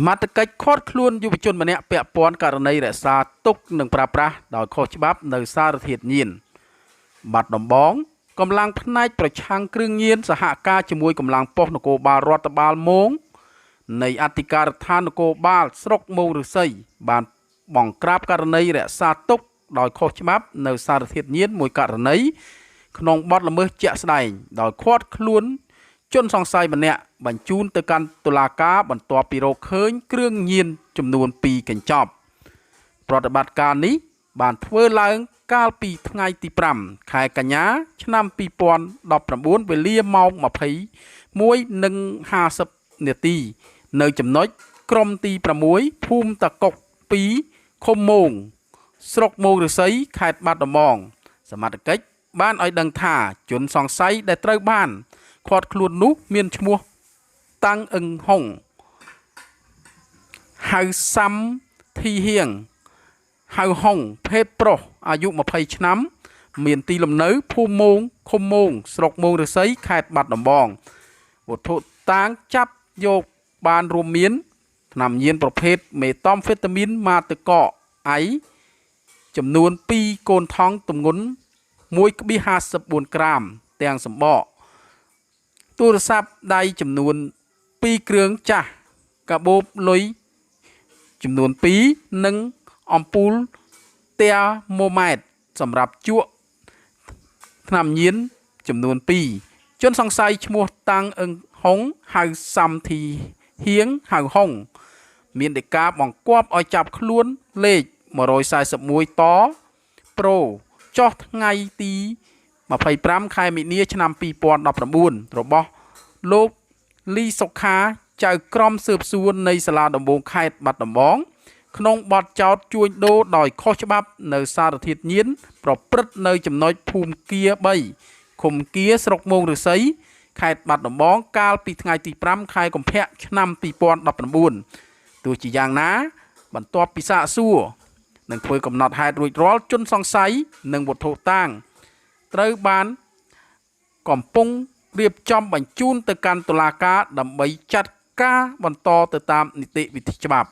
มารถកិច្ចខត់ខ្លួនយុវជនម្នាក់ពាក់ព័ន្ធករណីរក្សាទុកនិងប្រើប្រាស់ដោយខុសច្បាប់នៅសារធាតុញៀនបាត់ដំបងកម្លាំងផ្នែកប្រឆាំងគ្រឿងញៀនសហការជាមួយកម្លាំងប៉ុស្តិ៍នគរបាលរដ្ឋបាលមោងនៃអធិការដ្ឋាននគរបាលស្រុកមោងឫស្សីបានបង្ក្រាបករណីរក្សាទុកដោយខុសច្បាប់នៅសារធាតុញៀនមួយករណីក្នុងបទល្មើសជាក់ស្ដែងដោយឃាត់ខ្លួនជនសង្ស័យម្នាក់បញ្ជូនទៅកាន់តុលាការបន្ទាប់ពីរកឃើញគ្រឿងញៀនចំនួន2កញ្ចប់ប្រតិបត្តិការនេះបានធ្វើឡើងកាលពីថ្ងៃទី5ខែកញ្ញាឆ្នាំ2019វេលាម៉ោង21:50នាទីនៅចំណុចក្រុមទី6ភូមិតាកុក2ឃុំមោងស្រុកមោងឫស្សីខេត្តបាត់ដំបងសមត្ថកិច្ចបានឲ្យដឹងថាជនសង្ស័យដែលត្រូវបានឃាត់ខ្លួននោះមានឈ្មោះតាំងអឹងហុងហៅសាំធីហៀងហៅហុងភេទប្រុសអាយុ20ឆ្នាំមានទីលំនៅភូមិមោងឃុំមោងស្រុកមោងឫស្សីខេត្តបាត់ដំបងវត្ថុតាងចាប់យកបានរួមមានថ្នាំញៀនប្រភេទមេតាំហ្វេតាមីនម៉ាតកកអៃចំនួន2កូនថង់ទម្ងន់ 1.54 ក្រាមទាំងសម្បកទូរស័ព្ទដៃចំនួន2គ្រឿងចាស់កាបូបលុយចំនួន2និងអំពូលតែម៉ូម៉ែត្រសម្រាប់ជក់ថ្នាំញៀនចំនួន2ជនសង្ស័យឈ្មោះតាំងអឹងហុងហៅសាំធីហៀងហៅហុងមានដីកាបង្គាប់ឲ្យចាប់ខ្លួនលេខ141តប្រូចុះថ្ងៃទី25ខែមីនាឆ្នាំ2019របស់លោកលីសុខាចៅក្រមស៊ើបសួរនៃសាលាដំបងខេត្តបាត់ដំបងក្នុងបទចោទជួញដូរដោយខុសច្បាប់នៅសារធាតុញៀនប្រព្រឹត្តនៅចំណុចភូមិគៀ3ឃុំគៀស្រុកមោងឫស្សីខេត្តបាត់ដំបងកាលពីថ្ងៃទី5ខែកុម្ភៈឆ្នាំ2019ទោះជាយ៉ាងណាបន្ទាប់ពីសាកសួរនិងធ្វើកំណត់ហេតុរួចរាល់ជនសង្ស័យនិងវត្ថុតាងត្រូវបានកំពុងរៀបចំបញ្ជូនទៅកាន់តុលាការដើម្បីចាត់ការបន្តទៅតាមនីតិវិធីច្បាប់